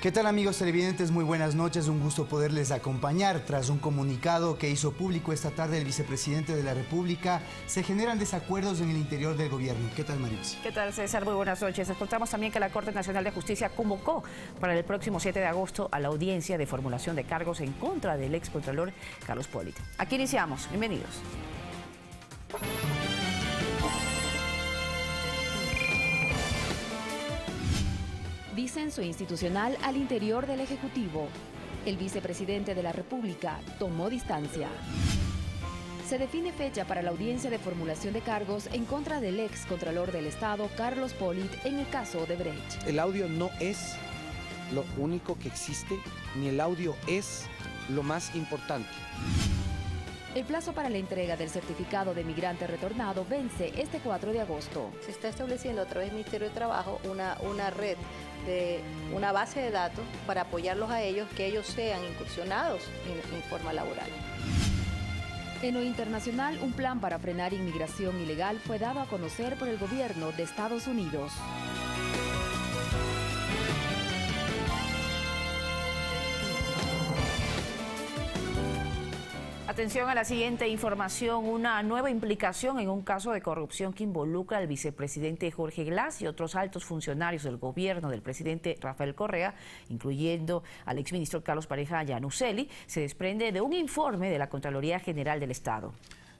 ¿Qué tal, amigos televidentes? Muy buenas noches, un gusto poderles acompañar. Tras un comunicado que hizo público esta tarde el vicepresidente de la República, se generan desacuerdos en el interior del gobierno. ¿Qué tal, Marix? ¿Qué tal, César? Muy buenas noches. Les contamos también que la Corte Nacional de Justicia convocó para el próximo 7 de agosto a la audiencia de formulación de cargos en contra del excontralor Carlos Pollitt. Aquí iniciamos. Bienvenidos. Disenso institucional al interior del Ejecutivo. El vicepresidente de la República tomó distancia. Se define fecha para la audiencia de formulación de cargos en contra del excontralor del Estado, Carlos Pollitt, en el caso Odebrecht. El audio no es lo único que existe, ni el audio es lo más importante. El plazo para la entrega del certificado de migrante retornado vence este 4 de agosto. Se está estableciendo a través del Ministerio de Trabajo una red de una base de datos para apoyarlos a ellos, que ellos sean incursionados en forma laboral. En lo internacional, un plan para frenar inmigración ilegal fue dado a conocer por el gobierno de Estados Unidos. Atención a la siguiente información, una nueva implicación en un caso de corrupción que involucra al vicepresidente Jorge Glass y otros altos funcionarios del gobierno del presidente Rafael Correa, incluyendo al exministro Carlos Pareja Yanuseli, se desprende de un informe de la Contraloría General del Estado.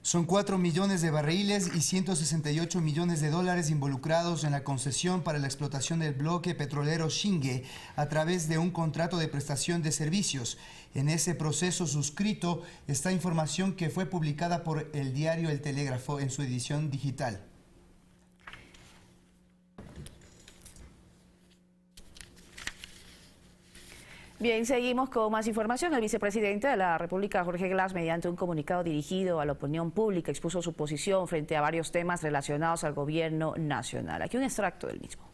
Son 4 millones de barriles y 168 millones de dólares involucrados en la concesión para la explotación del bloque petrolero Shingue a través de un contrato de prestación de servicios. En ese proceso suscrito está información que fue publicada por el diario El Telégrafo en su edición digital. Bien, seguimos con más información. El vicepresidente de la República, Jorge Glass, mediante un comunicado dirigido a la opinión pública, expuso su posición frente a varios temas relacionados al gobierno nacional. Aquí un extracto del mismo.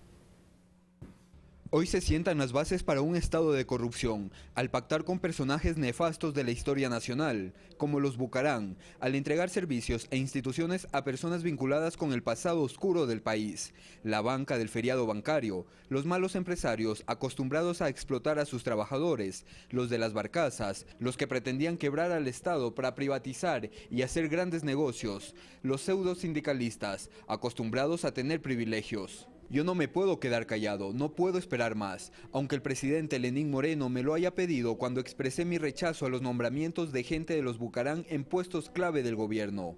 Hoy se sientan las bases para un estado de corrupción, al pactar con personajes nefastos de la historia nacional, como los Bucarán, al entregar servicios e instituciones a personas vinculadas con el pasado oscuro del país, la banca del feriado bancario, los malos empresarios acostumbrados a explotar a sus trabajadores, los de las barcazas, los que pretendían quebrar al Estado para privatizar y hacer grandes negocios, los pseudo sindicalistas acostumbrados a tener privilegios. Yo no me puedo quedar callado, no puedo esperar más, aunque el presidente Lenín Moreno me lo haya pedido cuando expresé mi rechazo a los nombramientos de gente de los Bucarán en puestos clave del gobierno.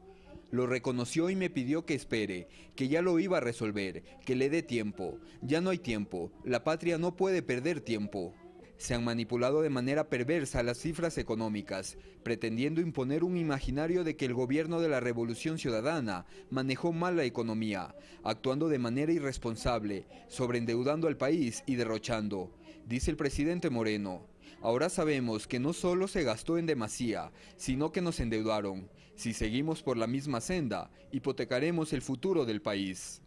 Lo reconoció y me pidió que espere, que ya lo iba a resolver, que le dé tiempo. Ya no hay tiempo, la patria no puede perder tiempo. Se han manipulado de manera perversa las cifras económicas, pretendiendo imponer un imaginario de que el gobierno de la Revolución Ciudadana manejó mal la economía, actuando de manera irresponsable, sobreendeudando al país y derrochando, dice el presidente Moreno. Ahora sabemos que no solo se gastó en demasía, sino que nos endeudaron. Si seguimos por la misma senda, hipotecaremos el futuro del país.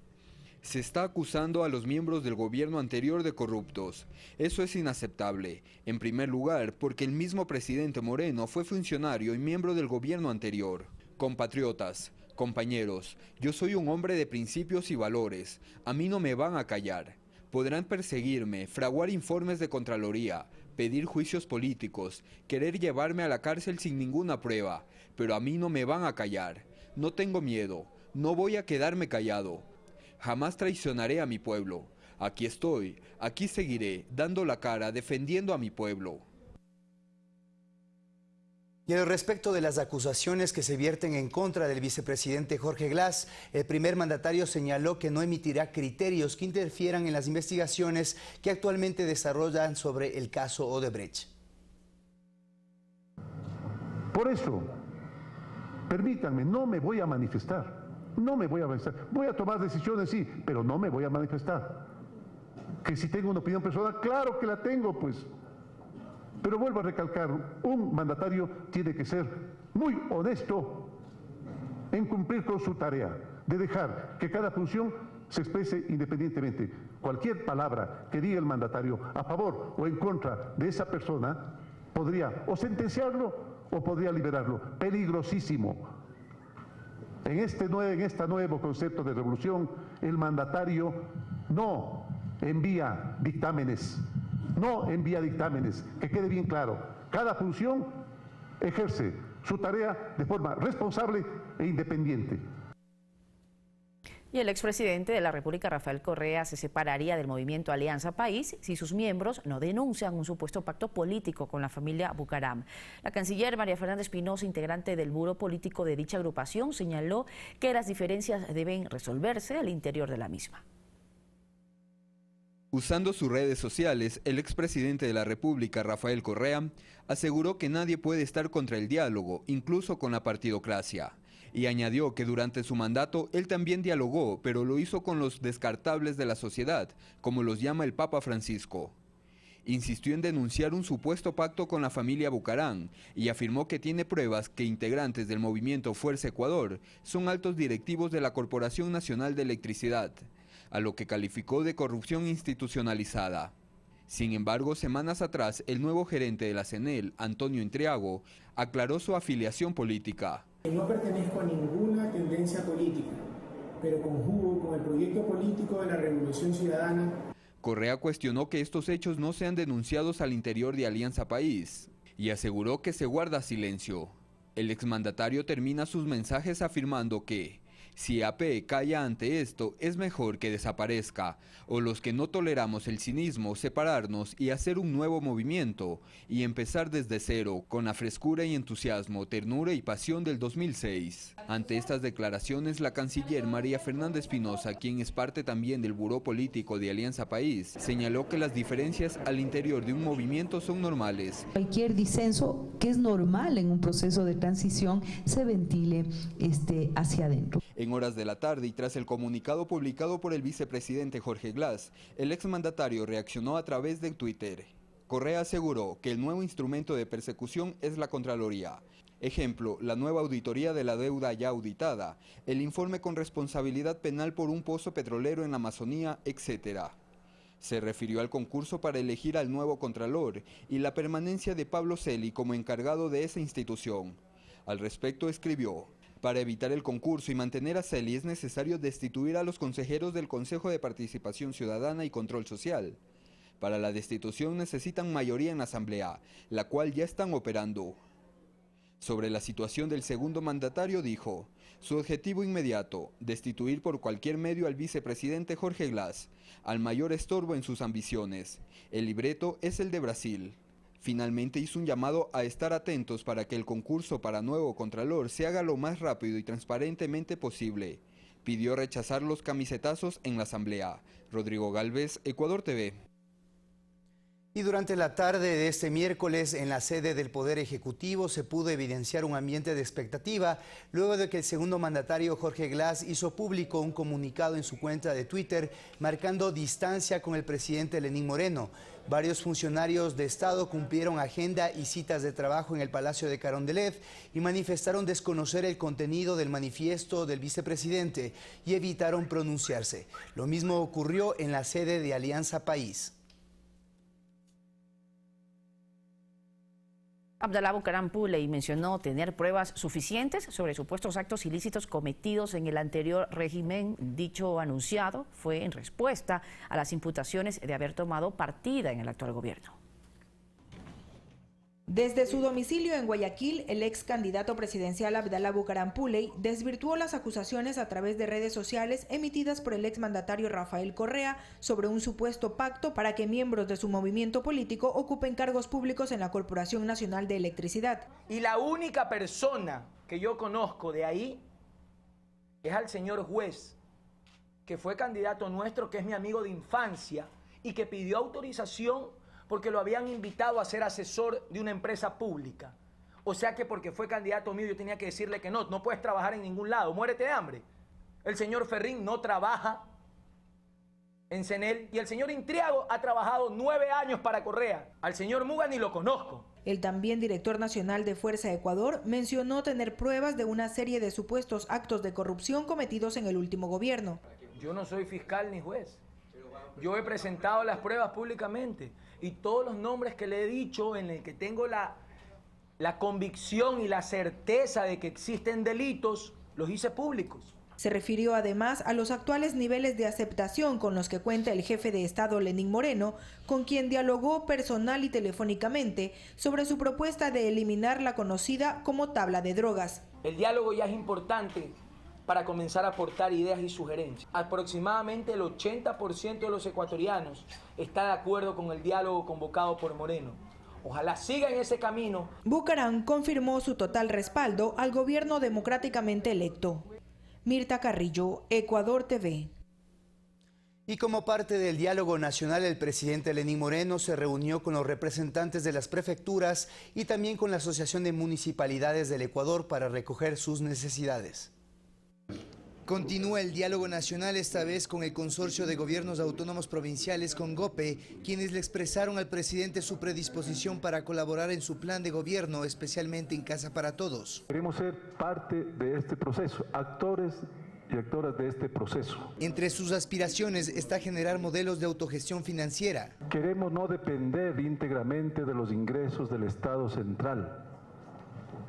Se está acusando a los miembros del gobierno anterior de corruptos. Eso es inaceptable. En primer lugar, porque el mismo presidente Moreno fue funcionario y miembro del gobierno anterior. Compatriotas, compañeros, yo soy un hombre de principios y valores. A mí no me van a callar. Podrán perseguirme, fraguar informes de Contraloría, pedir juicios políticos, querer llevarme a la cárcel sin ninguna prueba, pero a mí no me van a callar. No tengo miedo, no voy a quedarme callado. Jamás traicionaré a mi pueblo. Aquí estoy, aquí seguiré, dando la cara, defendiendo a mi pueblo. Y al respecto de las acusaciones que se vierten en contra del vicepresidente Jorge Glass, el primer mandatario señaló que no emitirá criterios que interfieran en las investigaciones que actualmente desarrollan sobre el caso Odebrecht. Por eso, permítanme, no me voy a manifestar. No me voy a manifestar. Voy a tomar decisiones, sí, pero no me voy a manifestar. Que si tengo una opinión personal, claro que la tengo, pues. Pero vuelvo a recalcar, un mandatario tiene que ser muy honesto en cumplir con su tarea, de dejar que cada función se exprese independientemente. Cualquier palabra que diga el mandatario a favor o en contra de esa persona podría o sentenciarlo o podría liberarlo. Peligrosísimo. En este nuevo concepto de revolución, el mandatario no envía dictámenes, no envía dictámenes, que quede bien claro. Cada función ejerce su tarea de forma responsable e independiente. Y el expresidente de la República, Rafael Correa, se separaría del movimiento Alianza País si sus miembros no denuncian un supuesto pacto político con la familia Bucaram. La canciller María Fernanda Espinosa, integrante del Buró Político de dicha agrupación, señaló que las diferencias deben resolverse al interior de la misma. Usando sus redes sociales, el expresidente de la República, Rafael Correa, aseguró que nadie puede estar contra el diálogo, incluso con la partidocracia. Y añadió que durante su mandato él también dialogó, pero lo hizo con los descartables de la sociedad, como los llama el Papa Francisco. Insistió en denunciar un supuesto pacto con la familia Bucaram y afirmó que tiene pruebas que integrantes del movimiento Fuerza Ecuador son altos directivos de la Corporación Nacional de Electricidad, a lo que calificó de corrupción institucionalizada. Sin embargo, semanas atrás, el nuevo gerente de la CNEL, Antonio Entriago, aclaró su afiliación política. No pertenezco a ninguna tendencia política, pero conjugo con el proyecto político de la Revolución Ciudadana. Correa cuestionó que estos hechos no sean denunciados al interior de Alianza País y aseguró que se guarda silencio. El exmandatario termina sus mensajes afirmando que si AP calla ante esto, es mejor que desaparezca, o los que no toleramos el cinismo, separarnos y hacer un nuevo movimiento, y empezar desde cero, con la frescura y entusiasmo, ternura y pasión del 2006. Ante estas declaraciones, la canciller María Fernanda Espinosa, quien es parte también del Buró Político de Alianza País, señaló que las diferencias al interior de un movimiento son normales. Cualquier disenso, que es normal en un proceso de transición, se ventile hacia adentro. En horas de la tarde y tras el comunicado publicado por el vicepresidente Jorge Glass, el exmandatario reaccionó a través de Twitter. Correa aseguró que el nuevo instrumento de persecución es la Contraloría. Ejemplo, la nueva auditoría de la deuda ya auditada, el informe con responsabilidad penal por un pozo petrolero en la Amazonía, etc. Se refirió al concurso para elegir al nuevo Contralor y la permanencia de Pablo Celi como encargado de esa institución. Al respecto escribió: para evitar el concurso y mantener a Celi es necesario destituir a los consejeros del Consejo de Participación Ciudadana y Control Social. Para la destitución necesitan mayoría en la Asamblea, la cual ya están operando. Sobre la situación del segundo mandatario dijo: su objetivo inmediato, destituir por cualquier medio al vicepresidente Jorge Glass, al mayor estorbo en sus ambiciones. El libreto es el de Brasil. Finalmente hizo un llamado a estar atentos para que el concurso para nuevo Contralor se haga lo más rápido y transparentemente posible. Pidió rechazar los camisetazos en la Asamblea. Rodrigo Galvez, Ecuador TV. Y durante la tarde de este miércoles, en la sede del Poder Ejecutivo, se pudo evidenciar un ambiente de expectativa luego de que el segundo mandatario Jorge Glass hizo público un comunicado en su cuenta de Twitter marcando distancia con el presidente Lenín Moreno. Varios funcionarios de Estado cumplieron agenda y citas de trabajo en el Palacio de Carondelet y manifestaron desconocer el contenido del manifiesto del vicepresidente y evitaron pronunciarse. Lo mismo ocurrió en la sede de Alianza País. Abdalá Bucaram Puley mencionó tener pruebas suficientes sobre supuestos actos ilícitos cometidos en el anterior régimen. Dicho anunciado fue en respuesta a las imputaciones de haber tomado partida en el actual gobierno. Desde su domicilio en Guayaquil, el ex candidato presidencial Abdalá Bucaram Puley desvirtuó las acusaciones a través de redes sociales emitidas por el exmandatario Rafael Correa sobre un supuesto pacto para que miembros de su movimiento político ocupen cargos públicos en la Corporación Nacional de Electricidad. Y la única persona que yo conozco de ahí es al señor juez, que fue candidato nuestro, que es mi amigo de infancia y que pidió autorización porque lo habían invitado a ser asesor de una empresa pública. O sea que porque fue candidato mío yo tenía que decirle que no puedes trabajar en ningún lado, muérete de hambre. El señor Ferrín no trabaja en CNEL y el señor Entriago ha trabajado 9 años para Correa. Al señor Muga ni lo conozco. El también director nacional de Fuerza Ecuador mencionó tener pruebas de una serie de supuestos actos de corrupción cometidos en el último gobierno. Yo no soy fiscal ni juez. Yo he presentado las pruebas públicamente y todos los nombres que le he dicho en el que tengo la convicción y la certeza de que existen delitos, los hice públicos. Se refirió además a los actuales niveles de aceptación con los que cuenta el jefe de Estado Lenín Moreno, con quien dialogó personal y telefónicamente sobre su propuesta de eliminar la conocida como tabla de drogas. El diálogo ya es importante para comenzar a aportar ideas y sugerencias. Aproximadamente el 80% de los ecuatorianos está de acuerdo con el diálogo convocado por Moreno. Ojalá siga en ese camino. Bucaram confirmó su total respaldo al gobierno democráticamente electo. Mirta Carrillo, Ecuador TV. Y como parte del diálogo nacional, el presidente Lenín Moreno se reunió con los representantes de las prefecturas y también con la Asociación de Municipalidades del Ecuador para recoger sus necesidades. Continúa el diálogo nacional, esta vez con el Consorcio de Gobiernos Autónomos Provinciales, CONGOPE, quienes le expresaron al presidente su predisposición para colaborar en su plan de gobierno, especialmente en Casa para Todos. Queremos ser parte de este proceso, actores y actoras de este proceso. Entre sus aspiraciones está generar modelos de autogestión financiera. Queremos no depender íntegramente de los ingresos del Estado central,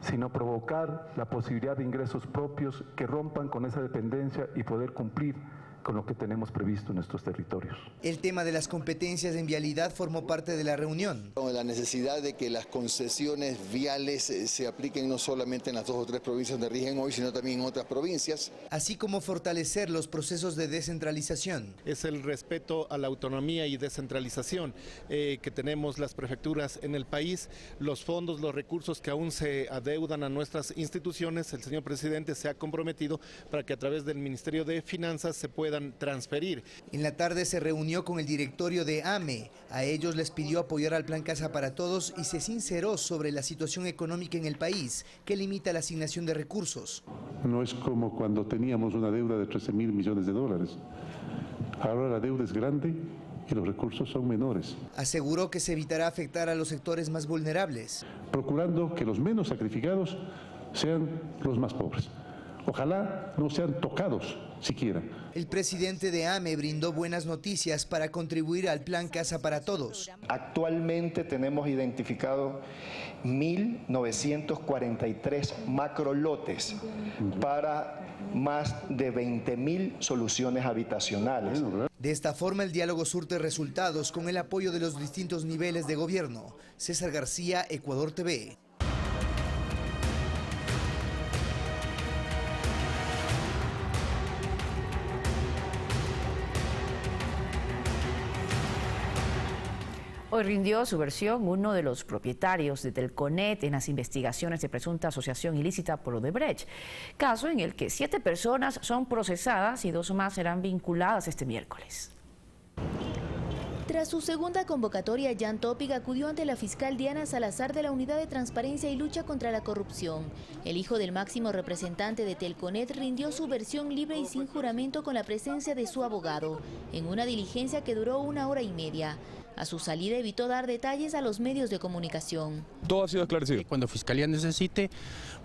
sino provocar la posibilidad de ingresos propios que rompan con esa dependencia y poder cumplir con lo que tenemos previsto en nuestros territorios. El tema de las competencias en vialidad formó parte de la reunión. La necesidad de que las concesiones viales se apliquen no solamente en las 2 o 3 provincias donde rigen hoy, sino también en otras provincias. Así como fortalecer los procesos de descentralización. Es el respeto a la autonomía y descentralización que tenemos las prefecturas en el país, los fondos, los recursos que aún se adeudan a nuestras instituciones. El señor presidente se ha comprometido para que a través del Ministerio de Finanzas se puedan transferir. En la tarde se reunió con el directorio de AME. A ellos les pidió apoyar al Plan Casa para Todos y se sinceró sobre la situación económica en el país, que limita la asignación de recursos. No es como cuando teníamos una deuda de 13.000 millones de dólares. Ahora la deuda es grande y los recursos son menores. Aseguró que se evitará afectar a los sectores más vulnerables. Procurando que los menos sacrificados sean los más pobres. Ojalá no sean tocados siquiera. El presidente de AME brindó buenas noticias para contribuir al Plan Casa para Todos. Actualmente tenemos identificado 1.943 macrolotes para más de 20.000 soluciones habitacionales. De esta forma el diálogo surte resultados con el apoyo de los distintos niveles de gobierno. César García, Ecuador TV. Hoy rindió su versión uno de los propietarios de Telconet en las investigaciones de presunta asociación ilícita por Odebrecht, caso en el que 7 personas son procesadas y 2 más serán vinculadas este miércoles. Tras su segunda convocatoria, Jan Topic acudió ante la fiscal Diana Salazar de la Unidad de Transparencia y Lucha contra la Corrupción. El hijo del máximo representante de Telconet rindió su versión libre y sin juramento con la presencia de su abogado, en una diligencia que duró 1 hora y media. A su salida evitó dar detalles a los medios de comunicación. Todo ha sido esclarecido. Cuando Fiscalía necesite,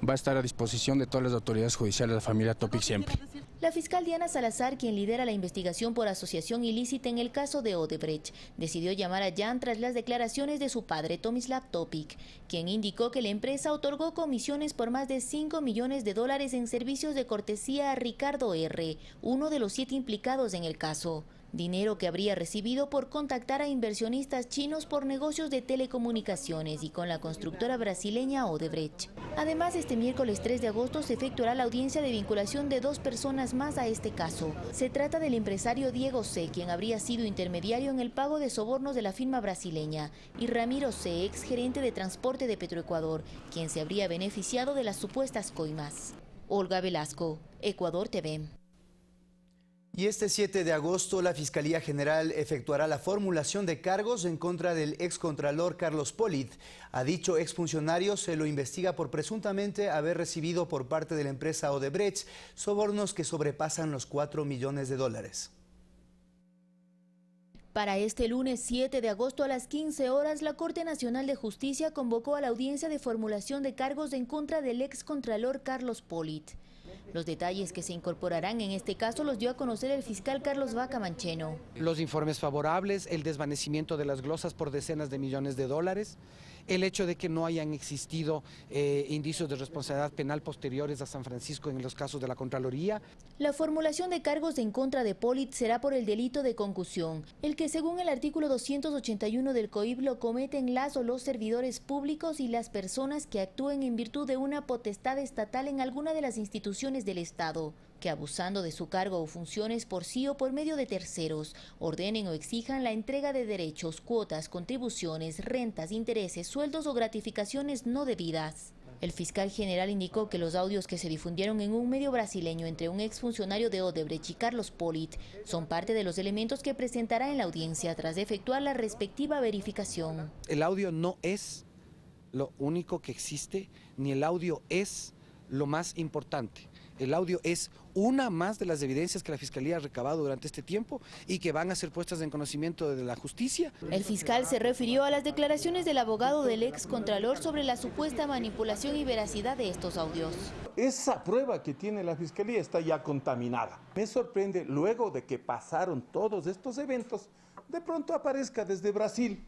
va a estar a disposición de todas las autoridades judiciales de la familia Topic siempre. La fiscal Diana Salazar, quien lidera la investigación por asociación ilícita en el caso de Odebrecht, decidió llamar a Jan tras las declaraciones de su padre, Tomislav Topic, quien indicó que la empresa otorgó comisiones por más de $5 millones en servicios de cortesía a Ricardo R., uno de los 7 implicados en el caso. Dinero que habría recibido por contactar a inversionistas chinos por negocios de telecomunicaciones y con la constructora brasileña Odebrecht. Además, este miércoles 3 de agosto se efectuará la audiencia de vinculación de 2 personas más a este caso. Se trata del empresario Diego C., quien habría sido intermediario en el pago de sobornos de la firma brasileña, y Ramiro C., ex gerente de transporte de Petroecuador, quien se habría beneficiado de las supuestas coimas. Olga Velasco, Ecuador TV. Y este 7 de agosto la Fiscalía General efectuará la formulación de cargos en contra del excontralor Carlos Polit. A dicho exfuncionario se lo investiga por presuntamente haber recibido por parte de la empresa Odebrecht sobornos que sobrepasan los $4 millones. Para este lunes 7 de agosto a las 15 horas, la Corte Nacional de Justicia convocó a la audiencia de formulación de cargos en contra del excontralor Carlos Polit. Los detalles que se incorporarán en este caso los dio a conocer el fiscal Carlos Vaca Mancheno. Los informes favorables, el desvanecimiento de las glosas por decenas de millones de dólares, el hecho de que no hayan existido indicios de responsabilidad penal posteriores a San Francisco en los casos de la Contraloría. La formulación de cargos en contra de Pollitt será por el delito de concusión, el que según el artículo 281 del COIP lo cometen las o los servidores públicos y las personas que actúen en virtud de una potestad estatal en alguna de las instituciones del Estado, que abusando de su cargo o funciones por sí o por medio de terceros, ordenen o exijan la entrega de derechos, cuotas, contribuciones, rentas, intereses, sueldos o gratificaciones no debidas. El fiscal general indicó que los audios que se difundieron en un medio brasileño entre un exfuncionario de Odebrecht y Carlos Pollitt son parte de los elementos que presentará en la audiencia tras efectuar la respectiva verificación. El audio no es lo único que existe, ni el audio es lo más importante. El audio es una más de las evidencias que la Fiscalía ha recabado durante este tiempo y que van a ser puestas en conocimiento de la justicia. El fiscal se refirió a las declaraciones del abogado del ex contralor sobre la supuesta manipulación y veracidad de estos audios. Esa prueba que tiene la Fiscalía está ya contaminada. Me sorprende, luego de que pasaron todos estos eventos, de pronto aparezca desde Brasil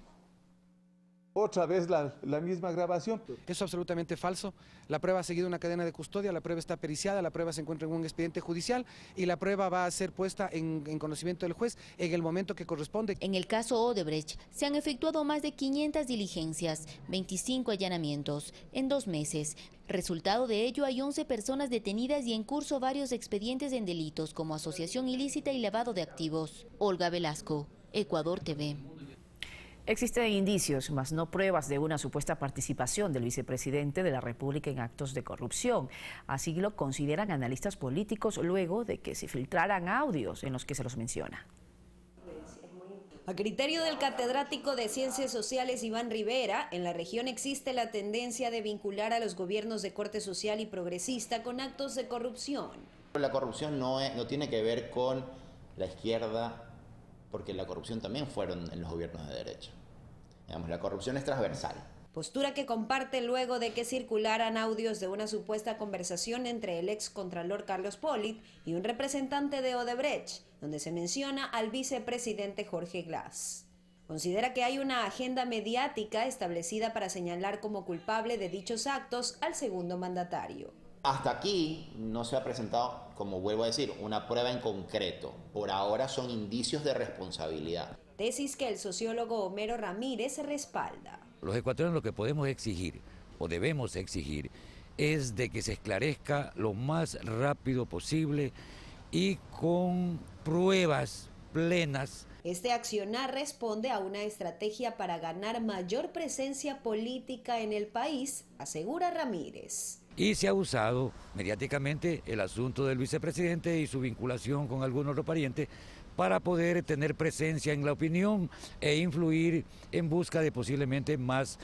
otra vez la misma grabación. Eso es absolutamente falso. La prueba ha seguido una cadena de custodia, la prueba está periciada, la prueba se encuentra en un expediente judicial y la prueba va a ser puesta en conocimiento del juez en el momento que corresponde. En el caso Odebrecht se han efectuado más de 500 diligencias, 25 allanamientos en 2 meses. Resultado de ello, hay 11 personas detenidas y en curso varios expedientes en delitos como asociación ilícita y lavado de activos. Olga Velasco, Ecuador TV. Existen indicios, mas no pruebas de una supuesta participación del vicepresidente de la República en actos de corrupción. Así lo consideran analistas políticos luego de que se filtraran audios en los que se los menciona. A criterio del catedrático de Ciencias Sociales Iván Rivera, en la región existe la tendencia de vincular a los gobiernos de corte social y progresista con actos de corrupción. La corrupción no tiene que ver con la izquierda, porque la corrupción también fueron en los gobiernos de derecha. Digamos, la corrupción es transversal. Postura que comparte luego de que circularan audios de una supuesta conversación entre el ex contralor Carlos Pollitt y un representante de Odebrecht, donde se menciona al vicepresidente Jorge Glass. Considera que hay una agenda mediática establecida para señalar como culpable de dichos actos al segundo mandatario. Hasta aquí no se ha presentado, como vuelvo a decir, una prueba en concreto. Por ahora son indicios de responsabilidad. Tesis que el sociólogo Homero Ramírez respalda. Los ecuatorianos lo que podemos exigir, o debemos exigir, es de que se esclarezca lo más rápido posible y con pruebas plenas. Este accionar responde a una estrategia para ganar mayor presencia política en el país, asegura Ramírez. Y se ha usado mediáticamente el asunto del vicepresidente y su vinculación con algún otro pariente para poder tener presencia en la opinión e influir en busca de posiblemente más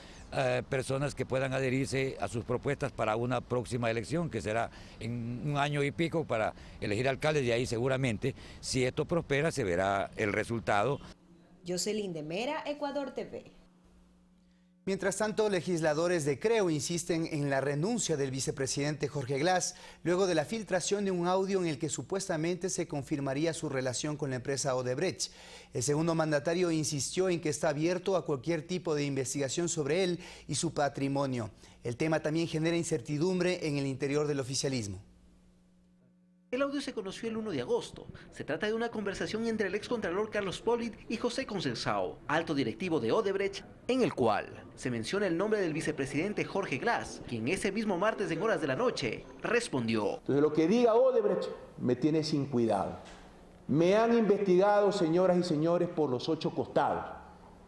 personas que puedan adherirse a sus propuestas para una próxima elección, que será en 1 año y pico para elegir alcaldes, y ahí seguramente, si esto prospera, se verá el resultado. Jocelyn de Mera, Ecuador TV. Mientras tanto, legisladores de Creo insisten en la renuncia del vicepresidente Jorge Glass, luego de la filtración de un audio en el que supuestamente se confirmaría su relación con la empresa Odebrecht. El segundo mandatario insistió en que está abierto a cualquier tipo de investigación sobre él y su patrimonio. El tema también genera incertidumbre en el interior del oficialismo. El audio se conoció el 1 de agosto. Se trata de una conversación entre el excontralor Carlos Pollitt y José Conceição, alto directivo de Odebrecht, en el cual se menciona el nombre del vicepresidente Jorge Glass, quien ese mismo martes en horas de la noche respondió. Entonces lo que diga Odebrecht me tiene sin cuidado. Me han investigado, señoras y señores, por los 8 costados.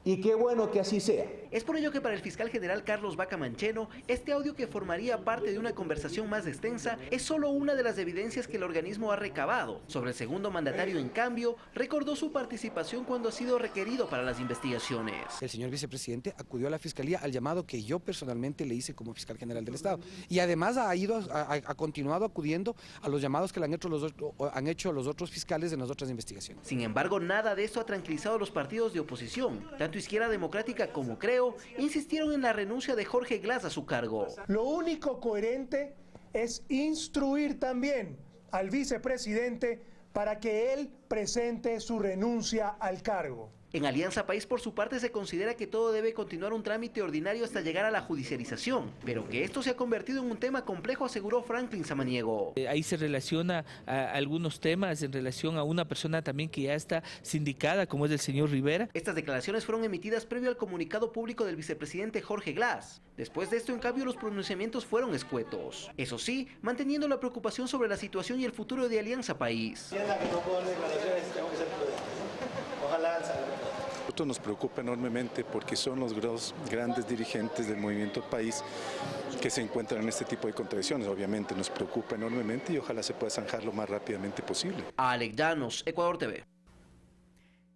Y qué bueno que así sea. Es por ello que para el fiscal general Carlos Vaca Mancheno, este audio, que formaría parte de una conversación más extensa, es solo una de las evidencias que el organismo ha recabado. Sobre el segundo mandatario, en cambio, recordó su participación cuando ha sido requerido para las investigaciones. El señor vicepresidente acudió a la fiscalía al llamado que yo personalmente le hice como fiscal general del Estado. Y además ha continuado acudiendo a los llamados que le han hecho los otros fiscales en las otras investigaciones. Sin embargo, nada de esto ha tranquilizado a los partidos de oposición. Tanto Izquierda Democrática como Creo insistieron en la renuncia de Jorge Glass a su cargo. Lo único coherente es instruir también al vicepresidente para que él presente su renuncia al cargo. En Alianza País, por su parte, se considera que todo debe continuar un trámite ordinario hasta llegar a la judicialización, pero que esto se ha convertido en un tema complejo, aseguró Franklin Samaniego. Ahí se relaciona a algunos temas en relación a una persona también que ya está sindicada, como es el señor Rivera. Estas declaraciones fueron emitidas previo al comunicado público del vicepresidente Jorge Glass. Después de esto, en cambio, los pronunciamientos fueron escuetos. Eso sí, manteniendo la preocupación sobre la situación y el futuro de Alianza País. Nosotros nos preocupa enormemente porque son los grandes dirigentes del movimiento País que se encuentran en este tipo de contradicciones. Obviamente nos preocupa enormemente y ojalá se pueda zanjar lo más rápidamente posible. Alex Llanos, Ecuador TV.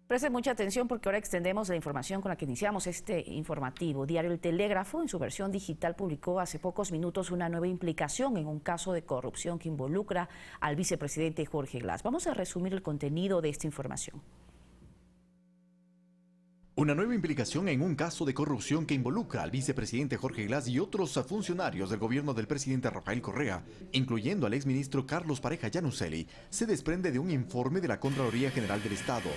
Presten mucha atención porque ahora extendemos la información con la que iniciamos este informativo. Diario El Telégrafo, en su versión digital, publicó hace pocos minutos una nueva implicación en un caso de corrupción que involucra al vicepresidente Jorge Glass. Vamos a resumir el contenido de esta información. Una nueva implicación en un caso de corrupción que involucra al vicepresidente Jorge Glass y otros funcionarios del gobierno del presidente Rafael Correa, incluyendo al exministro Carlos Pareja Yanuseli, se desprende de un informe de la Contraloría General del Estado.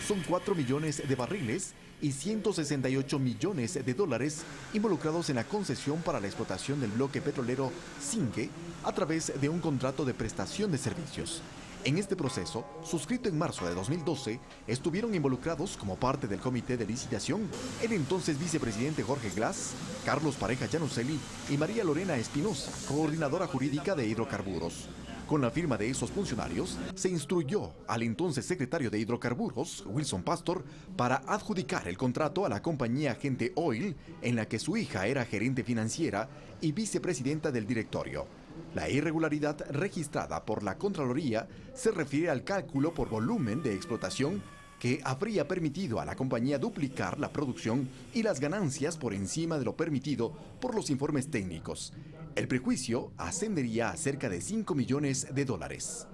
Son 4 millones de barriles y 168 millones de dólares involucrados en la concesión para la explotación del bloque petrolero Zingue a través de un contrato de prestación de servicios. En este proceso, suscrito en marzo de 2012, estuvieron involucrados como parte del comité de licitación el entonces vicepresidente Jorge Glass, Carlos Pareja Yanuseli y María Lorena Espinosa, coordinadora jurídica de hidrocarburos. Con la firma de esos funcionarios, se instruyó al entonces secretario de Hidrocarburos, Wilson Pastor, para adjudicar el contrato a la compañía Gente Oil, en la que su hija era gerente financiera y vicepresidenta del directorio. La irregularidad registrada por la Contraloría se refiere al cálculo por volumen de explotación que habría permitido a la compañía duplicar la producción y las ganancias por encima de lo permitido por los informes técnicos. El prejuicio ascendería a cerca de 5 millones de dólares.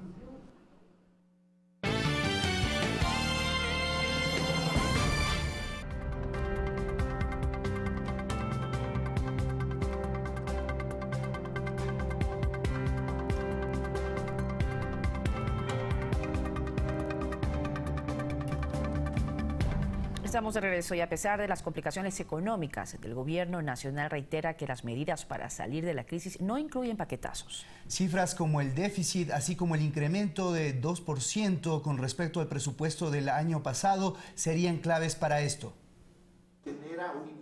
Estamos de regreso y a pesar de las complicaciones económicas, el gobierno nacional reitera que las medidas para salir de la crisis no incluyen paquetazos. Cifras como el déficit, así como el incremento de 2% con respecto al presupuesto del año pasado, serían claves para esto.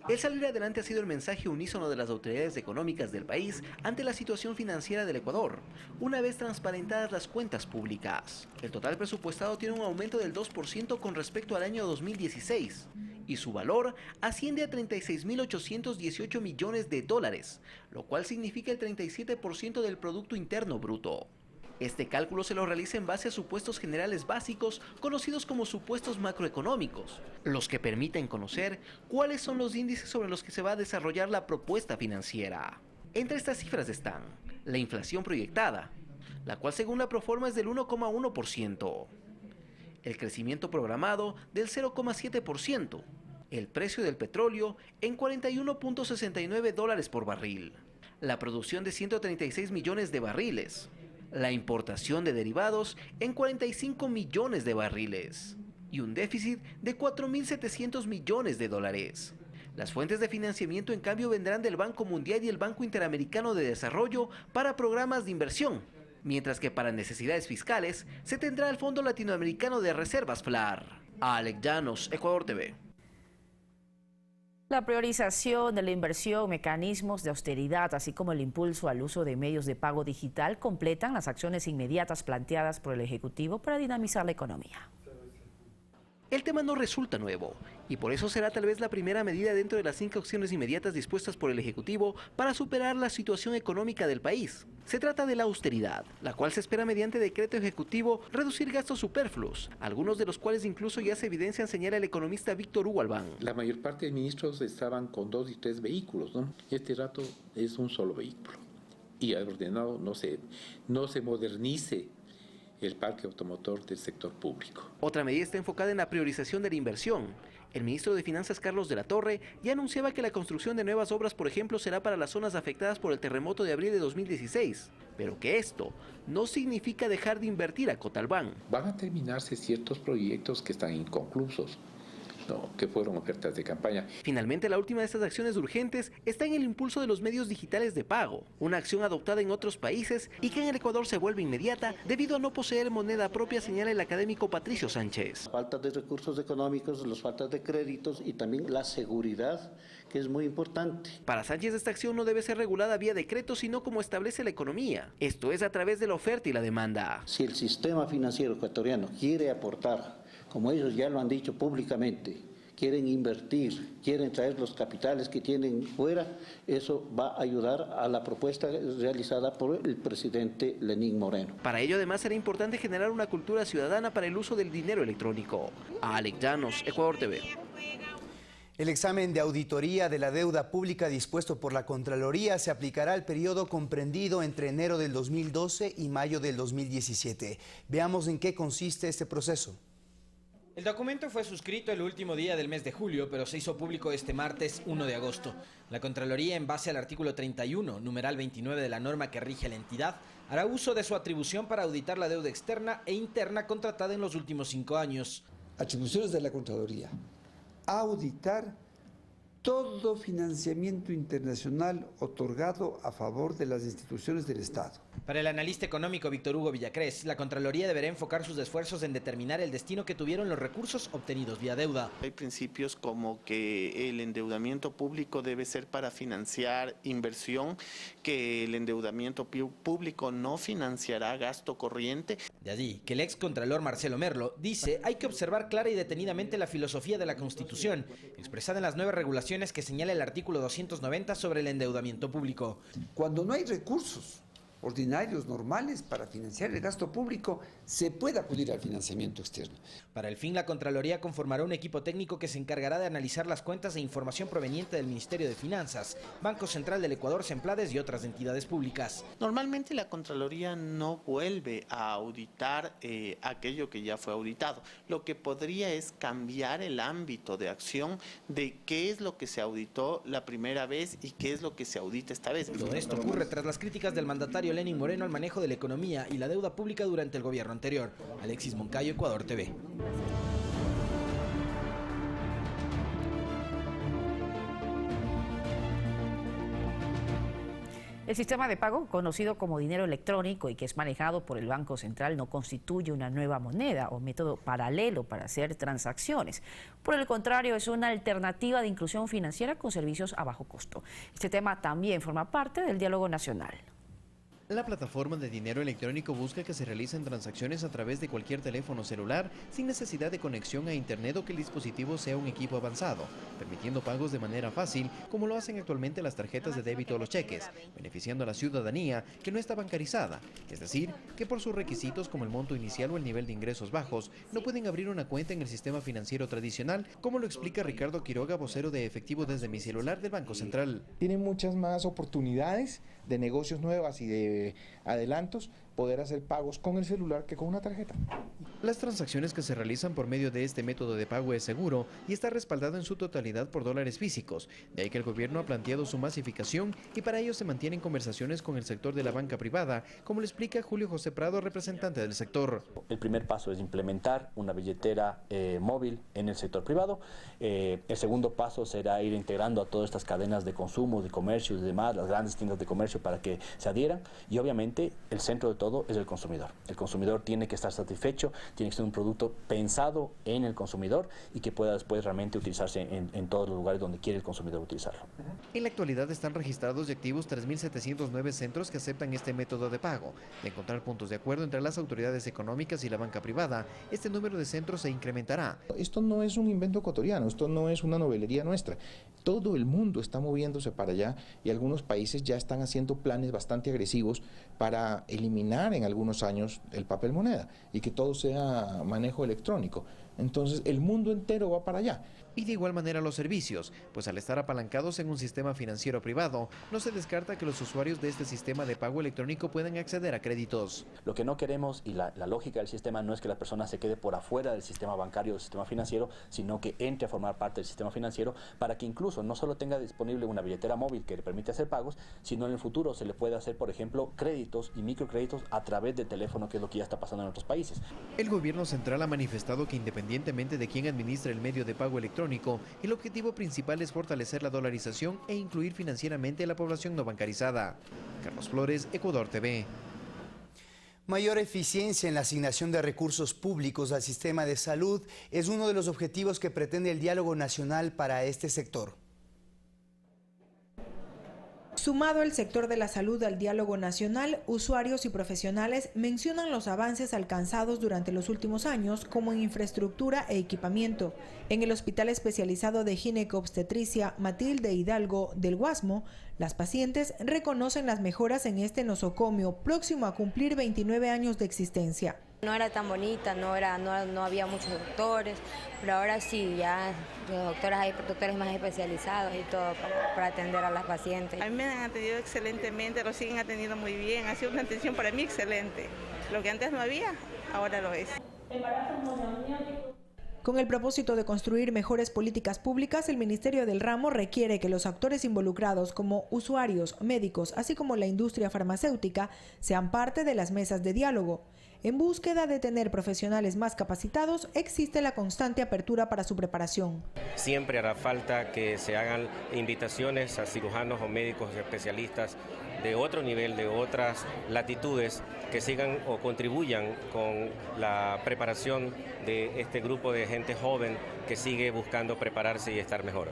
El salir adelante ha sido el mensaje unísono de las autoridades económicas del país ante la situación financiera del Ecuador, una vez transparentadas las cuentas públicas. El total presupuestado tiene un aumento del 2% con respecto al año 2016 y su valor asciende a 36.818 millones de dólares, lo cual significa el 37% del Producto Interno Bruto. Este cálculo se lo realiza en base a supuestos generales básicos, conocidos como supuestos macroeconómicos, los que permiten conocer cuáles son los índices sobre los que se va a desarrollar la propuesta financiera. Entre estas cifras están la inflación proyectada, la cual según la proforma es del 1,1%, el crecimiento programado del 0,7%, el precio del petróleo en 41.69 dólares por barril, la producción de 136 millones de barriles, la importación de derivados en 45 millones de barriles y un déficit de 4.700 millones de dólares. Las fuentes de financiamiento en cambio vendrán del Banco Mundial y el Banco Interamericano de Desarrollo para programas de inversión, mientras que para necesidades fiscales se tendrá el Fondo Latinoamericano de Reservas FLAR. Alex Llanos, Ecuador TV. La priorización de la inversión, mecanismos de austeridad, así como el impulso al uso de medios de pago digital, completan las acciones inmediatas planteadas por el Ejecutivo para dinamizar la economía. El tema no resulta nuevo y por eso será tal vez la primera medida dentro de las 5 acciones inmediatas dispuestas por el Ejecutivo para superar la situación económica del país. Se trata de la austeridad, la cual se espera mediante decreto ejecutivo reducir gastos superfluos, algunos de los cuales incluso ya se evidencian, señala el economista Víctor Hugo Albán. La mayor parte de ministros estaban con 2 y 3 vehículos, ¿no? Este rato es un solo vehículo y al ordenado no se modernice el parque automotor del sector público. Otra medida está enfocada en la priorización de la inversión. El ministro de Finanzas, Carlos de la Torre, ya anunciaba que la construcción de nuevas obras, por ejemplo, será para las zonas afectadas por el terremoto de abril de 2016, pero que esto no significa dejar de invertir, a Cotalbán. Van a terminarse ciertos proyectos que están inconclusos. que fueron ofertas de campaña. Finalmente, la última de estas acciones urgentes está en el impulso de los medios digitales de pago, una acción adoptada en otros países y que en el Ecuador se vuelve inmediata debido a no poseer moneda propia, señala el académico Patricio Sánchez. Falta de recursos económicos, las faltas de créditos y también la seguridad, que es muy importante. Para Sánchez, esta acción no debe ser regulada vía decreto, sino como establece la economía. Esto es a través de la oferta y la demanda. Si el sistema financiero ecuatoriano quiere aportar, como ellos ya lo han dicho públicamente, quieren invertir, quieren traer los capitales que tienen fuera, eso va a ayudar a la propuesta realizada por el presidente Lenín Moreno. Para ello, además, será importante generar una cultura ciudadana para el uso del dinero electrónico. Alex Llanos, Ecuador TV. El examen de auditoría de la deuda pública dispuesto por la Contraloría se aplicará al periodo comprendido entre enero del 2012 y mayo del 2017. Veamos en qué consiste este proceso. El documento fue suscrito el último día del mes de julio, pero se hizo público este martes 1 de agosto. La Contraloría, en base al artículo 31, numeral 29 de la norma que rige la entidad, hará uso de su atribución para auditar la deuda externa e interna contratada en los últimos 5 años. Atribuciones de la Contraloría: auditar todo financiamiento internacional otorgado a favor de las instituciones del Estado. Para el analista económico Víctor Hugo Villacrés, la Contraloría deberá enfocar sus esfuerzos en determinar el destino que tuvieron los recursos obtenidos vía deuda. Hay principios como que el endeudamiento público debe ser para financiar inversión, que el endeudamiento público no financiará gasto corriente. De allí que el ex contralor Marcelo Merlo dice hay que observar clara y detenidamente la filosofía de la Constitución, expresada en las nuevas regulaciones que señala el artículo 290 sobre el endeudamiento público. Cuando no hay recursos ordinarios, normales, para financiar el gasto público, se puede acudir al financiamiento externo. Para el fin, la Contraloría conformará un equipo técnico que se encargará de analizar las cuentas e información proveniente del Ministerio de Finanzas, Banco Central del Ecuador, Semplades y otras entidades públicas. Normalmente la Contraloría no vuelve a auditar aquello que ya fue auditado. Lo que podría es cambiar el ámbito de acción de qué es lo que se auditó la primera vez y qué es lo que se audita esta vez. Todo esto ocurre tras las críticas del mandatario Lenín Moreno al manejo de la economía y la deuda pública durante el gobierno anterior. Alexis Moncayo, Ecuador TV. El sistema de pago, conocido como dinero electrónico y que es manejado por el Banco Central, no constituye una nueva moneda o método paralelo para hacer transacciones. Por el contrario, es una alternativa de inclusión financiera con servicios a bajo costo. Este tema también forma parte del diálogo nacional. La plataforma de dinero electrónico busca que se realicen transacciones a través de cualquier teléfono celular sin necesidad de conexión a internet o que el dispositivo sea un equipo avanzado, permitiendo pagos de manera fácil como lo hacen actualmente las tarjetas de débito o los cheques, beneficiando a la ciudadanía que no está bancarizada, es decir, que por sus requisitos como el monto inicial o el nivel de ingresos bajos no pueden abrir una cuenta en el sistema financiero tradicional, como lo explica Ricardo Quiroga, vocero de Efectivo desde mi celular del Banco Central. Tienen muchas más oportunidades de negocios nuevas y de adelantos, poder hacer pagos con el celular que con una tarjeta. Las transacciones que se realizan por medio de este método de pago es seguro y está respaldado en su totalidad por dólares físicos, de ahí que el gobierno ha planteado su masificación y para ello se mantienen conversaciones con el sector de la banca privada, como lo explica Julio José Prado, representante del sector. El primer paso es implementar una billetera móvil en el sector privado. El segundo paso será ir integrando a todas estas cadenas de consumo, de comercio y demás, las grandes tiendas de comercio para que se adhieran y obviamente el centro de todo es el consumidor. El consumidor tiene que estar satisfecho, tiene que ser un producto pensado en el consumidor y que pueda después realmente utilizarse en todos los lugares donde quiere el consumidor utilizarlo. En la actualidad están registrados y activos 3.709 centros que aceptan este método de pago. De encontrar puntos de acuerdo entre las autoridades económicas y la banca privada, este número de centros se incrementará. Esto no es un invento ecuatoriano, esto no es una novelería nuestra. Todo el mundo está moviéndose para allá y algunos países ya están haciendo planes bastante agresivos para eliminar en algunos años el papel moneda y que todo sea manejo electrónico. Entonces el mundo entero va para allá. Y de igual manera los servicios, pues al estar apalancados en un sistema financiero privado, no se descarta que los usuarios de este sistema de pago electrónico puedan acceder a créditos. Lo que no queremos y la lógica del sistema no es que la persona se quede por afuera del sistema bancario o del sistema financiero, sino que entre a formar parte del sistema financiero para que incluso no solo tenga disponible una billetera móvil que le permite hacer pagos, sino en el futuro se le puede hacer, por ejemplo, créditos y microcréditos a través del teléfono, que es lo que ya está pasando en otros países. El gobierno central ha manifestado que independientemente independientemente de quién administra el medio de pago electrónico, el objetivo principal es fortalecer la dolarización e incluir financieramente a la población no bancarizada. Carlos Flores, Ecuador TV. Mayor eficiencia en la asignación de recursos públicos al sistema de salud es uno de los objetivos que pretende el diálogo nacional para este sector. Sumado el sector de la salud al diálogo nacional, usuarios y profesionales mencionan los avances alcanzados durante los últimos años, como en infraestructura e equipamiento. En el Hospital Especializado de Gineco-Obstetricia Matilde Hidalgo del Guasmo, las pacientes reconocen las mejoras en este nosocomio, próximo a cumplir 29 años de existencia. No era tan bonita, no había muchos doctores, pero ahora sí, ya los doctores, hay doctores más especializados y todo para atender a las pacientes. A mí me han atendido excelentemente, lo siguen atendiendo muy bien, ha sido una atención para mí excelente. Lo que antes no había, ahora lo es. Con el propósito de construir mejores políticas públicas, el Ministerio del Ramo requiere que los actores involucrados como usuarios, médicos, así como la industria farmacéutica, sean parte de las mesas de diálogo. En búsqueda de tener profesionales más capacitados, existe la constante apertura para su preparación. Siempre hará falta que se hagan invitaciones a cirujanos o médicos especialistas de otro nivel, de otras latitudes, que sigan o contribuyan con la preparación de este grupo de gente joven que sigue buscando prepararse y estar mejor.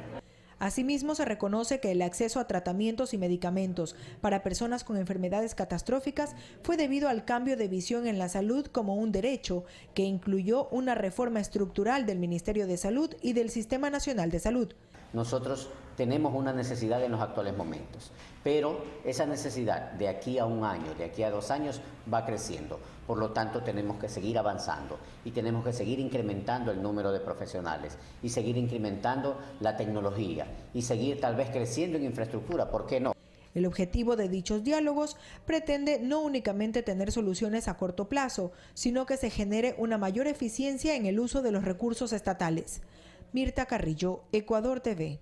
Asimismo, se reconoce que el acceso a tratamientos y medicamentos para personas con enfermedades catastróficas fue debido al cambio de visión en la salud como un derecho, que incluyó una reforma estructural del Ministerio de Salud y del Sistema Nacional de Salud. Nosotros tenemos una necesidad en los actuales momentos, pero esa necesidad de aquí a un año, de aquí a 2 años, va creciendo. Por lo tanto, tenemos que seguir avanzando y tenemos que seguir incrementando el número de profesionales y seguir incrementando la tecnología y seguir tal vez creciendo en infraestructura, ¿por qué no? El objetivo de dichos diálogos pretende no únicamente tener soluciones a corto plazo, sino que se genere una mayor eficiencia en el uso de los recursos estatales. Mirta Carrillo, Ecuador TV.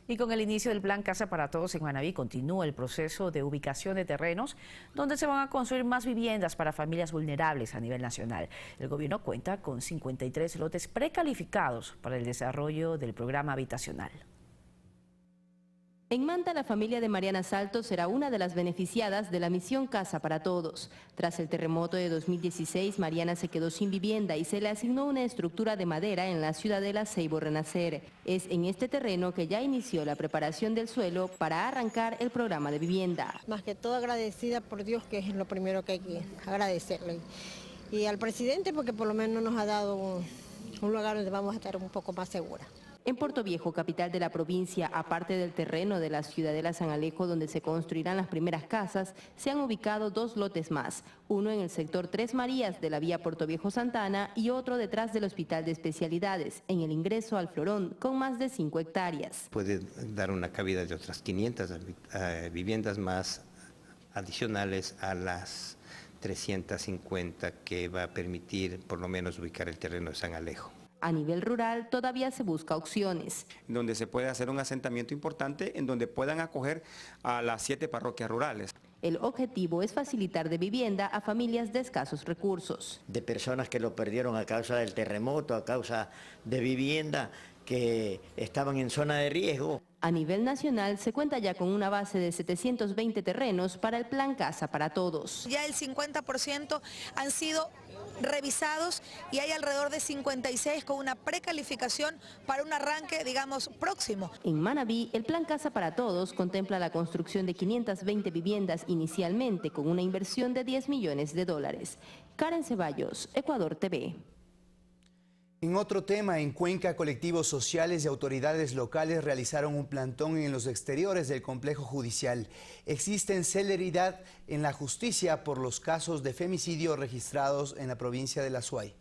Y con el inicio del Plan Casa para Todos en Manabí continúa el proceso de ubicación de terrenos donde se van a construir más viviendas para familias vulnerables a nivel nacional. El gobierno cuenta con 53 lotes precalificados para el desarrollo del programa habitacional. En Manta, la familia de Mariana Salto será una de las beneficiadas de la misión Casa para Todos. Tras el terremoto de 2016, Mariana se quedó sin vivienda y se le asignó una estructura de madera en la ciudadela Seibo Renacer. Es en este terreno que ya inició la preparación del suelo para arrancar el programa de vivienda. Más que todo agradecida por Dios, que es lo primero que hay que agradecerle. Y al presidente, porque por lo menos nos ha dado un lugar donde vamos a estar un poco más seguras. En Portoviejo, capital de la provincia, aparte del terreno de la ciudadela San Alejo donde se construirán las primeras casas, se han ubicado 2 lotes más, uno en el sector Tres Marías de la vía Portoviejo-Santana y otro detrás del Hospital de Especialidades, en el ingreso al Florón, con más de 5 hectáreas. Puede dar una cabida de otras 500 viviendas más adicionales a las 350 que va a permitir por lo menos ubicar el terreno de San Alejo. A nivel rural todavía se busca opciones. Donde se puede hacer un asentamiento importante en donde puedan acoger a las 7 parroquias rurales. El objetivo es facilitar de vivienda a familias de escasos recursos. De personas que lo perdieron a causa del terremoto, a causa de vivienda que estaban en zona de riesgo. A nivel nacional se cuenta ya con una base de 720 terrenos para el Plan Casa para Todos. Ya el 50% han sido revisados y hay alrededor de 56 con una precalificación para un arranque, digamos, próximo. En Manabí, el Plan Casa para Todos contempla la construcción de 520 viviendas inicialmente con una inversión de $10 millones. Karen Ceballos, Ecuador TV. En otro tema, en Cuenca, colectivos sociales y autoridades locales realizaron un plantón en los exteriores del complejo judicial. Existe celeridad en la justicia por los casos de femicidio registrados en la provincia de La Suay.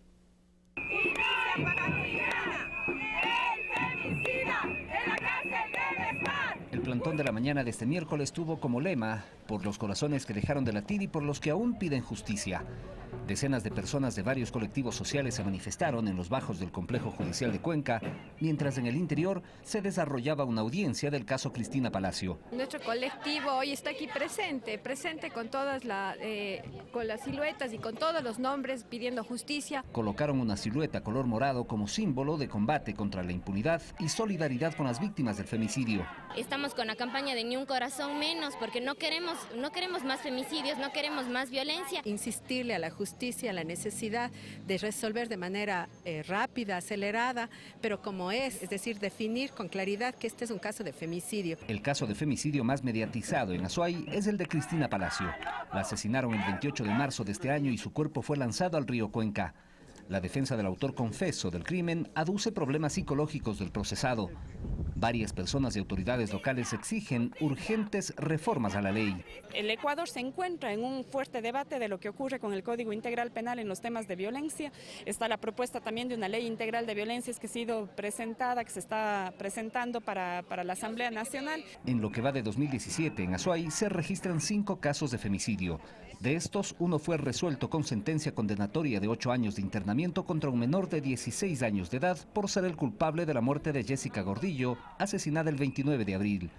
El plantón de la mañana de este miércoles tuvo como lema: por los corazones que dejaron de latir y por los que aún piden justicia. Decenas de personas de varios colectivos sociales se manifestaron en los bajos del complejo judicial de Cuenca, mientras en el interior se desarrollaba una audiencia del caso Cristina Palacio. Nuestro colectivo hoy está aquí presente con todas con las siluetas y con todos los nombres pidiendo justicia. Colocaron una silueta color morado como símbolo de combate contra la impunidad y solidaridad con las víctimas del femicidio. Estamos con la campaña de Ni un corazón menos porque no queremos más femicidios, no queremos más violencia. Insistirle a la justicia la necesidad de resolver de manera rápida, acelerada, pero como es decir, definir con claridad que este es un caso de femicidio. El caso de femicidio más mediatizado en Azuay es el de Cristina Palacio. La asesinaron el 28 de marzo de este año y su cuerpo fue lanzado al río Cuenca. La defensa del autor confeso del crimen aduce problemas psicológicos del procesado. Varias personas y autoridades locales exigen urgentes reformas a la ley. El Ecuador se encuentra en un fuerte debate de lo que ocurre con el Código Integral Penal en los temas de violencia. Está la propuesta también de una ley integral de violencias que ha sido presentada, que se está presentando para la Asamblea Nacional. En lo que va de 2017, en Azuay se registran 5 casos de femicidio. De estos, uno fue resuelto con sentencia condenatoria de 8 años de internamiento contra un menor de 16 años de edad por ser el culpable de la muerte de Jessica Gordillo, asesinada el 29 de abril.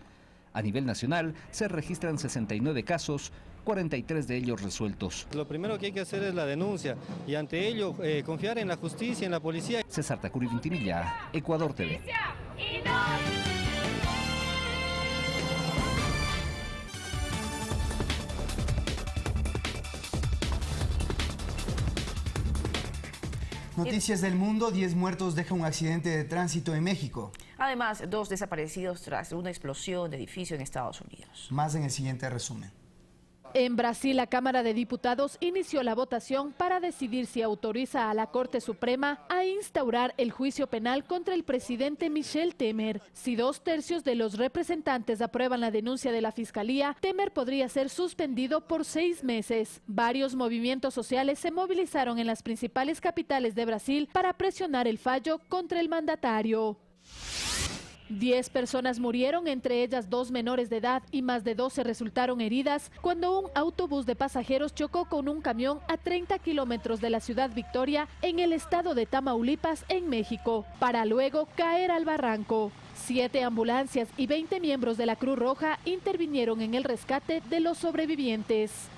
A nivel nacional se registran 69 casos, 43 de ellos resueltos. Lo primero que hay que hacer es la denuncia y ante ello confiar en la justicia, en la policía. César Tacuri Vintimilla, Ecuador TV. Noticias del mundo, 10 muertos deja un accidente de tránsito en México. Además, 2 desaparecidos tras una explosión de edificio en Estados Unidos. Más en el siguiente resumen. En Brasil, la Cámara de Diputados inició la votación para decidir si autoriza a la Corte Suprema a instaurar el juicio penal contra el presidente Michel Temer. Si 2/3 de los representantes aprueban la denuncia de la Fiscalía, Temer podría ser suspendido por 6 meses. Varios movimientos sociales se movilizaron en las principales capitales de Brasil para presionar el fallo contra el mandatario. 10 personas murieron, entre ellas 2 menores de edad y más de 12 resultaron heridas cuando un autobús de pasajeros chocó con un camión a 30 kilómetros de la ciudad Victoria en el estado de Tamaulipas, en México, para luego caer al barranco. 7 ambulancias y 20 miembros de la Cruz Roja intervinieron en el rescate de los sobrevivientes.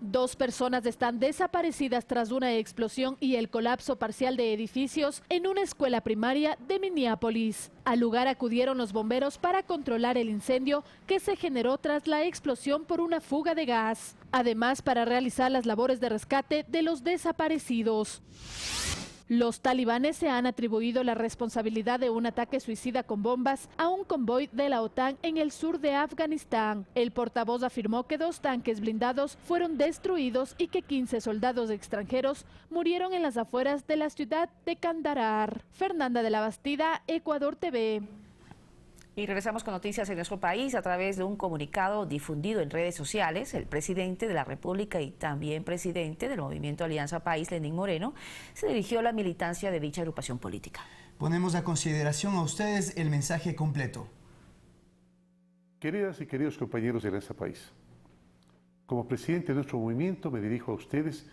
2 personas están desaparecidas tras una explosión y el colapso parcial de edificios en una escuela primaria de Minneapolis. Al lugar acudieron los bomberos para controlar el incendio que se generó tras la explosión por una fuga de gas. Además, para realizar las labores de rescate de los desaparecidos. Los talibanes se han atribuido la responsabilidad de un ataque suicida con bombas a un convoy de la OTAN en el sur de Afganistán. El portavoz afirmó que 2 tanques blindados fueron destruidos y que 15 soldados extranjeros murieron en las afueras de la ciudad de Kandahar. Fernanda de la Bastida, Ecuador TV. Y regresamos con noticias en nuestro país. A través de un comunicado difundido en redes sociales, el presidente de la República y también presidente del Movimiento Alianza País, Lenín Moreno, se dirigió a la militancia de dicha agrupación política. Ponemos a consideración a ustedes el mensaje completo. Queridas y queridos compañeros de Alianza País, como presidente de nuestro movimiento me dirijo a ustedes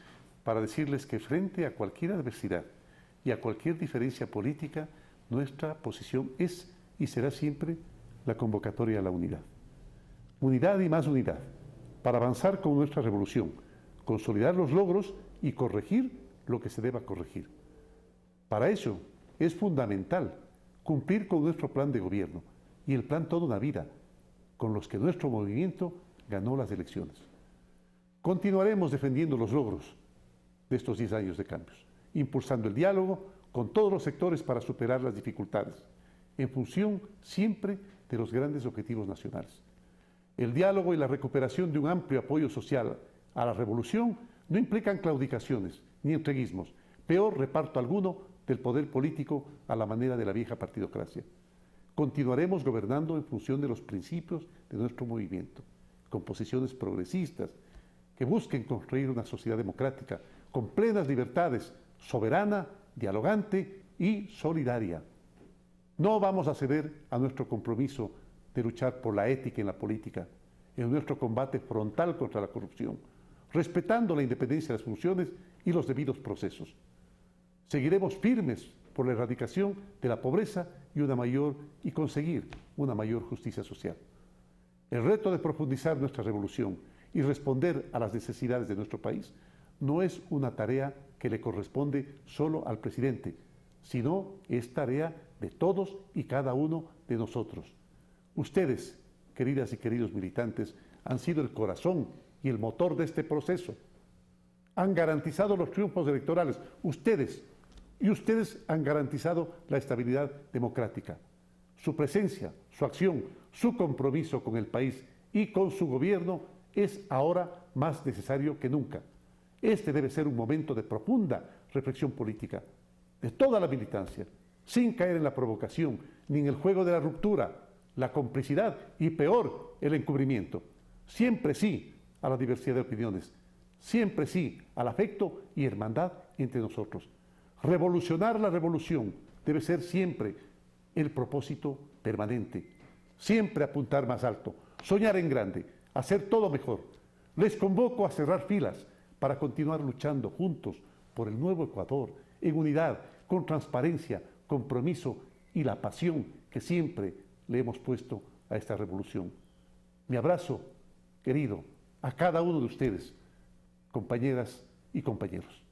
para decirles que frente a cualquier adversidad y a cualquier diferencia política, nuestra posición es y será siempre la convocatoria a la unidad. Unidad y más unidad, para avanzar con nuestra revolución, consolidar los logros y corregir lo que se deba corregir. Para eso es fundamental cumplir con nuestro plan de gobierno y el plan Toda una Vida, con los que nuestro movimiento ganó las elecciones. Continuaremos defendiendo los logros de estos 10 años de cambios, impulsando el diálogo con todos los sectores para superar las dificultades, en función siempre de los grandes objetivos nacionales. El diálogo y la recuperación de un amplio apoyo social a la revolución no implican claudicaciones ni entreguismos, peor reparto alguno del poder político a la manera de la vieja partidocracia. Continuaremos gobernando en función de los principios de nuestro movimiento, con posiciones progresistas que busquen construir una sociedad democrática con plenas libertades, soberana, dialogante y solidaria. No vamos a ceder a nuestro compromiso de luchar por la ética en la política, en nuestro combate frontal contra la corrupción, respetando la independencia de las funciones y los debidos procesos. Seguiremos firmes por la erradicación de la pobreza y conseguir una mayor justicia social. El reto de profundizar nuestra revolución y responder a las necesidades de nuestro país no es una tarea que le corresponde solo al presidente, sino es tarea de todos y cada uno de nosotros. Ustedes, queridas y queridos militantes, han sido el corazón y el motor de este proceso. Han garantizado los triunfos electorales, ustedes han garantizado la estabilidad democrática. Su presencia, su acción, su compromiso con el país y con su gobierno es ahora más necesario que nunca. Este debe ser un momento de profunda reflexión política de toda la militancia, sin caer en la provocación ni en el juego de la ruptura, la complicidad y, peor, el encubrimiento. Siempre sí a la diversidad de opiniones, siempre sí al afecto y hermandad entre nosotros. Revolucionar la revolución debe ser siempre el propósito permanente, siempre apuntar más alto, soñar en grande, hacer todo mejor. Les convoco a cerrar filas para continuar luchando juntos por el nuevo Ecuador, en unidad, con transparencia, compromiso y la pasión que siempre le hemos puesto a esta revolución. Mi abrazo, querido, a cada uno de ustedes, compañeras y compañeros.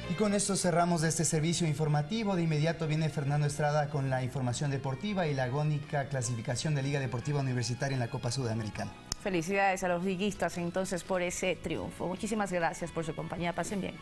Y con esto cerramos este servicio informativo. De inmediato viene Fernando Estrada con la información deportiva y la agónica clasificación de Liga Deportiva Universitaria en la Copa Sudamericana. Felicidades a los liguistas entonces por ese triunfo. Muchísimas gracias por su compañía. Pasen bien.